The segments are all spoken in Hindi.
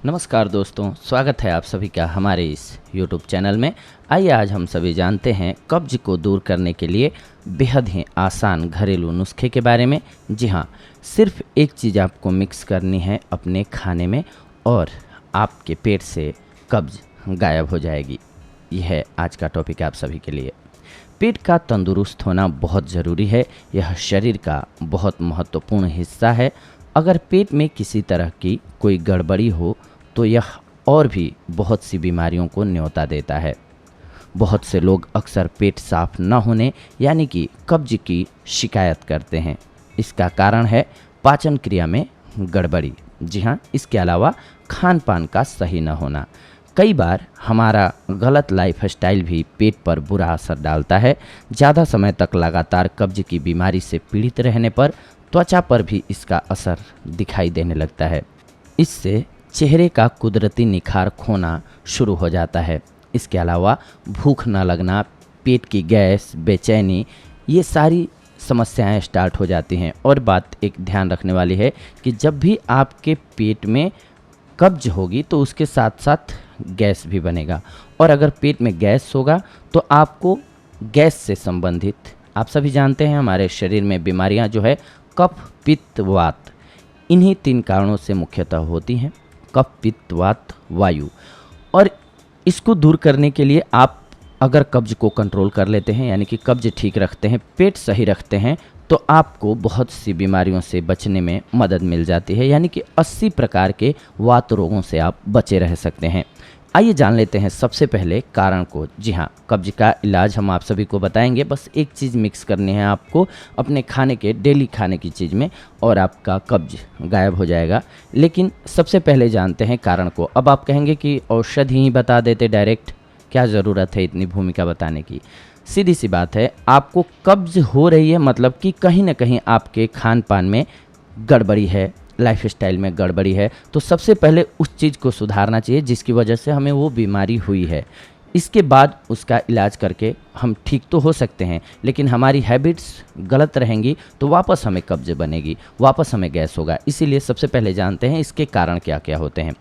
नमस्कार दोस्तों, स्वागत है आप सभी का हमारे इस YouTube चैनल में। आइए आज हम सभी जानते हैं कब्ज को दूर करने के लिए बेहद ही आसान घरेलू नुस्खे के बारे में। जी हाँ, सिर्फ एक चीज़ आपको मिक्स करनी है अपने खाने में और आपके पेट से कब्ज गायब हो जाएगी। यह है आज का टॉपिक आप सभी के लिए। पेट का तंदुरुस्त होना बहुत ज़रूरी है। यह शरीर का बहुत महत्वपूर्ण हिस्सा है। अगर पेट में किसी तरह की कोई गड़बड़ी हो तो यह और भी बहुत सी बीमारियों को न्योता देता है। बहुत से लोग अक्सर पेट साफ न होने यानी कि कब्ज की शिकायत करते हैं। इसका कारण है पाचन क्रिया में गड़बड़ी। जी हाँ, इसके अलावा खान पान का सही न होना। कई बार हमारा गलत लाइफस्टाइल भी पेट पर बुरा असर डालता है। ज़्यादा समय तक लगातार कब्ज की बीमारी से पीड़ित रहने पर त्वचा पर भी इसका असर दिखाई देने लगता है। इससे चेहरे का कुदरती निखार खोना शुरू हो जाता है। इसके अलावा भूख न लगना, पेट की गैस, बेचैनी, ये सारी समस्याएं स्टार्ट हो जाती हैं। और बात एक ध्यान रखने वाली है कि जब भी आपके पेट में कब्ज होगी तो उसके साथ साथ गैस भी बनेगा। और अगर पेट में गैस होगा तो आपको गैस से संबंधित, आप सभी जानते हैं हमारे शरीर में बीमारियां जो है कफ, पित्त, वात, इन्हीं 3 कारणों से मुख्यतः होती हैं। कफ, पित्त, वात, वायु। और इसको दूर करने के लिए आप अगर कब्ज को कंट्रोल कर लेते हैं यानी कि कब्ज ठीक रखते हैं, पेट सही रखते हैं, तो आपको बहुत सी बीमारियों से बचने में मदद मिल जाती है। यानी कि 80 प्रकार के वात रोगों से आप बचे रह सकते हैं। आइए जान लेते हैं सबसे पहले कारण को। जी हाँ, कब्ज का इलाज हम आप सभी को बताएंगे। बस एक चीज़ मिक्स करनी है आपको अपने खाने के, डेली खाने की चीज़ में, और आपका कब्ज गायब हो जाएगा। लेकिन सबसे पहले जानते हैं कारण को। अब आप कहेंगे कि औषधि ही बता देते डायरेक्ट, क्या ज़रूरत है इतनी भूमिका बताने की। सीधी सी बात है, आपको कब्ज हो रही है मतलब कि कहीं ना कहीं आपके खान पान में गड़बड़ी है, लाइफस्टाइल में गड़बड़ी है। तो सबसे पहले उस चीज़ को सुधारना चाहिए जिसकी वजह से हमें वो बीमारी हुई है। इसके बाद उसका इलाज करके हम ठीक तो हो सकते हैं, लेकिन हमारी हैबिट्स गलत रहेंगी तो वापस हमें कब्ज बनेगी, वापस हमें गैस होगा। इसीलिए सबसे पहले जानते हैं इसके कारण क्या क्या होते हैं।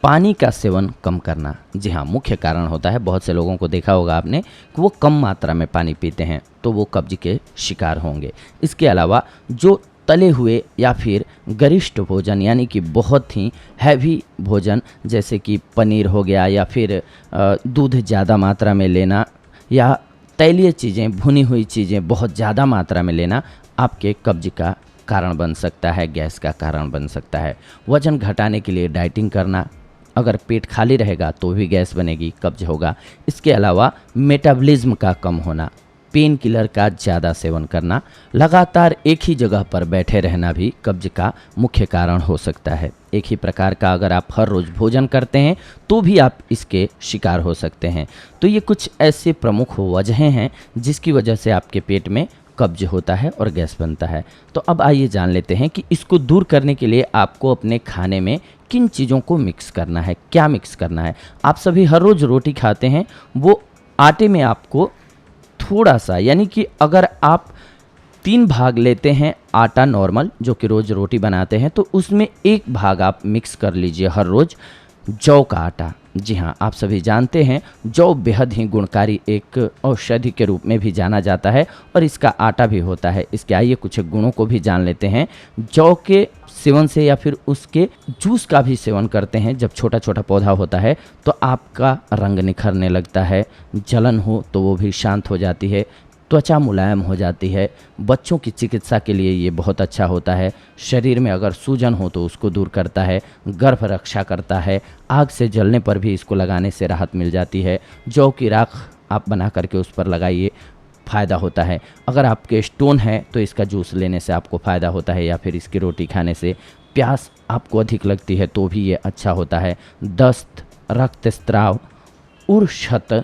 पानी का सेवन कम करना, जी हाँ, मुख्य कारण होता है। बहुत से लोगों को देखा होगा आपने कि वो कम मात्रा में पानी पीते हैं तो वो कब्ज के शिकार होंगे। इसके अलावा जो तले हुए या फिर गरिष्ठ भोजन यानी कि बहुत ही हैवी भोजन, जैसे कि पनीर हो गया या फिर दूध ज़्यादा मात्रा में लेना या तैलीय चीज़ें, भुनी हुई चीज़ें बहुत ज़्यादा मात्रा में लेना आपके कब्ज का कारण बन सकता है, गैस का कारण बन सकता है। वज़न घटाने के लिए डाइटिंग करना, अगर पेट खाली रहेगा तो भी गैस बनेगी, कब्ज होगा। इसके अलावा मेटाबॉलिज्म का कम होना, पेन किलर का ज़्यादा सेवन करना, लगातार एक ही जगह पर बैठे रहना भी कब्ज का मुख्य कारण हो सकता है। एक ही प्रकार का अगर आप हर रोज़ भोजन करते हैं तो भी आप इसके शिकार हो सकते हैं। तो ये कुछ ऐसे प्रमुख वजहें हैं जिसकी वजह से आपके पेट में कब्ज होता है और गैस बनता है। तो अब आइए जान लेते हैं कि इसको दूर करने के लिए आपको अपने खाने में किन चीज़ों को मिक्स करना है, क्या मिक्स करना है। आप सभी हर रोज़ रोटी खाते हैं, वो आटे में आपको थोड़ा सा, यानी कि अगर आप 3 भाग लेते हैं आटा नॉर्मल जो कि रोज़ रोटी बनाते हैं, तो उसमें 1 भाग आप मिक्स कर लीजिए हर रोज़ जौ का आटा। जी हाँ, आप सभी जानते हैं जौ बेहद ही गुणकारी एक औषधि के रूप में भी जाना जाता है और इसका आटा भी होता है। इसके आइए कुछ गुणों को भी जान लेते हैं। जौ के सेवन से या फिर उसके जूस का भी सेवन करते हैं जब छोटा छोटा पौधा होता है तो आपका रंग निखरने लगता है, जलन हो तो वो भी शांत हो जाती है, त्वचा मुलायम हो जाती है। बच्चों की चिकित्सा के लिए ये बहुत अच्छा होता है। शरीर में अगर सूजन हो तो उसको दूर करता है, गर्भ रक्षा करता है, आग से जलने पर भी इसको लगाने से राहत मिल जाती है। जौ की राख आप बना करके उस पर लगाइए, फ़ायदा होता है। अगर आपके स्टोन है तो इसका जूस लेने से आपको फ़ायदा होता है, या फिर इसकी रोटी खाने से। प्यास आपको अधिक लगती है तो भी ये अच्छा होता है। दस्त, रक्तस्राव, उर्शत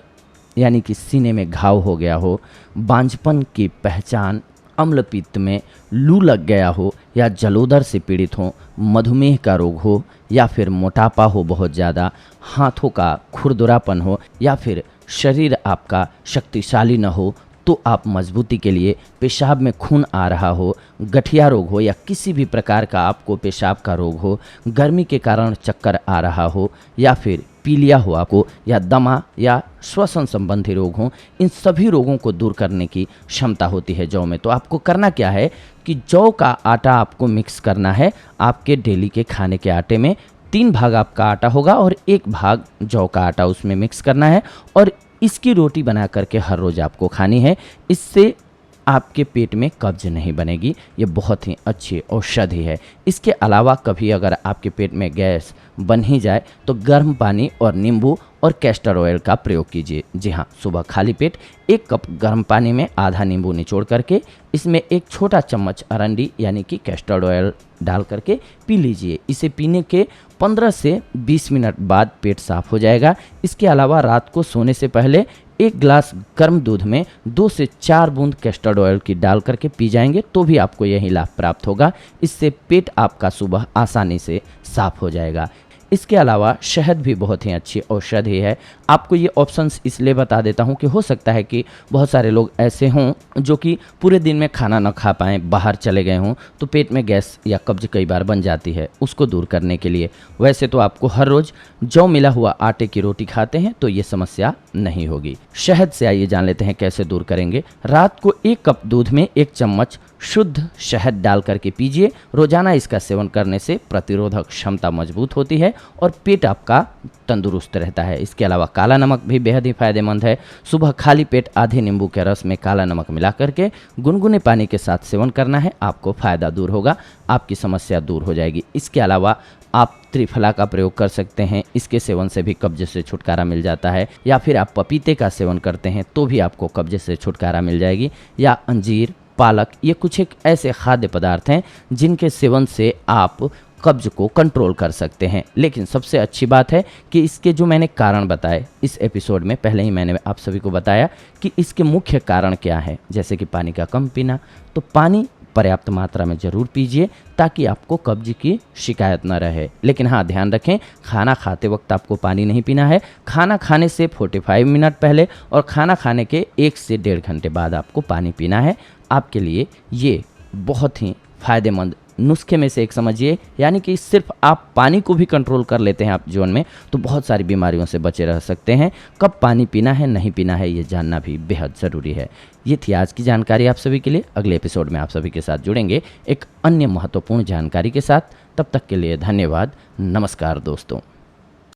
यानी कि सीने में घाव हो गया हो, बांझपन की पहचान, अम्लपित्त में लू लग गया हो या जलोदर से पीड़ित हो, मधुमेह का रोग हो या फिर मोटापा हो बहुत ज़्यादा, हाथों का खुरदुरापन हो या फिर शरीर आपका शक्तिशाली न हो, तो आप मजबूती के लिए पेशाब में खून आ रहा हो, गठिया रोग हो या किसी भी प्रकार का आपको पेशाब का रोग हो, गर्मी के कारण चक्कर आ रहा हो या फिर पीलिया हो आपको, या दमा या श्वसन संबंधी रोग हो, इन सभी रोगों को दूर करने की क्षमता होती है जौ में। तो आपको करना क्या है कि जौ का आटा आपको मिक्स करना है आपके डेली के खाने के आटे में। 3 भाग आपका आटा होगा और 1 भाग जौ का आटा उसमें मिक्स करना है और इसकी रोटी बना करके हर रोज़ आपको खानी है। इससे आपके पेट में कब्ज नहीं बनेगी। ये बहुत ही अच्छी औषधि है। इसके अलावा कभी अगर आपके पेट में गैस बन ही जाए तो गर्म पानी और नींबू और कैस्टर ऑयल का प्रयोग कीजिए। जी हाँ, सुबह खाली पेट 1 कप गर्म पानी में आधा नींबू निचोड़ करके इसमें 1 छोटा चम्मच अरंडी यानी कि कैस्टर ऑयल डाल करके पी लीजिए। इसे पीने के 15 से 20 मिनट बाद पेट साफ हो जाएगा। इसके अलावा रात को सोने से पहले 1 गिलास गर्म दूध में 2 से 4 बूंद कैस्टर ऑयल की डाल करके पी जाएंगे तो भी आपको यही लाभ प्राप्त होगा। इससे पेट आपका सुबह आसानी से साफ हो जाएगा। इसके अलावा शहद भी बहुत ही अच्छी औषधि है। आपको ये ऑप्शंस इसलिए बता देता हूँ कि हो सकता है कि बहुत सारे लोग ऐसे हों जो कि पूरे दिन में खाना न खा पाएँ, बाहर चले गए हों, तो पेट में गैस या कब्ज कई बार बन जाती है। उसको दूर करने के लिए वैसे तो आपको हर रोज़ जौ मिला हुआ आटे की रोटी खाते हैं तो ये समस्या नहीं होगी। शहद से आइए जान लेते हैं कैसे दूर करेंगे। रात को 1 कप दूध में 1 चम्मच शुद्ध शहद डाल करके पीजिए। रोजाना इसका सेवन करने से प्रतिरोधक क्षमता मजबूत होती है और पेट आपका तंदुरुस्त रहता है। इसके अलावा काला नमक भी बेहद ही फायदेमंद है। सुबह खाली पेट आधे नींबू के रस में काला नमक मिला करके गुनगुने पानी के साथ सेवन करना है। आपको फायदा दूर होगा, आपकी समस्या दूर हो जाएगी। इसके अलावा आप त्रिफला का प्रयोग कर सकते हैं। इसके सेवन से भी कब्ज से छुटकारा मिल जाता है। या फिर आप पपीते का सेवन करते हैं तो भी आपको कब्ज से छुटकारा मिल जाएगी। या अंजीर, पालक, ये कुछ एक ऐसे खाद्य पदार्थ हैं जिनके सेवन से आप कब्ज को कंट्रोल कर सकते हैं। लेकिन सबसे अच्छी बात है कि इसके जो मैंने कारण बताए इस एपिसोड में, पहले ही मैंने आप सभी को बताया कि इसके मुख्य कारण क्या है। जैसे कि पानी का कम पीना, तो पानी पर्याप्त मात्रा में ज़रूर पीजिए ताकि आपको कब्ज की शिकायत न रहे। लेकिन हाँ, ध्यान रखें, खाना खाते वक्त आपको पानी नहीं पीना है। खाना खाने से 45 मिनट पहले और खाना खाने के 1 से 1.5 घंटे बाद आपको पानी पीना है। आपके लिए ये बहुत ही फायदेमंद नुस्खे में से एक समझिए। यानी कि सिर्फ आप पानी को भी कंट्रोल कर लेते हैं आप जीवन में तो बहुत सारी बीमारियों से बचे रह सकते हैं। कब पानी पीना है, नहीं पीना है, ये जानना भी बेहद ज़रूरी है। ये थी आज की जानकारी आप सभी के लिए। अगले एपिसोड में आप सभी के साथ जुड़ेंगे एक अन्य महत्वपूर्ण जानकारी के साथ। तब तक के लिए धन्यवाद। नमस्कार दोस्तों।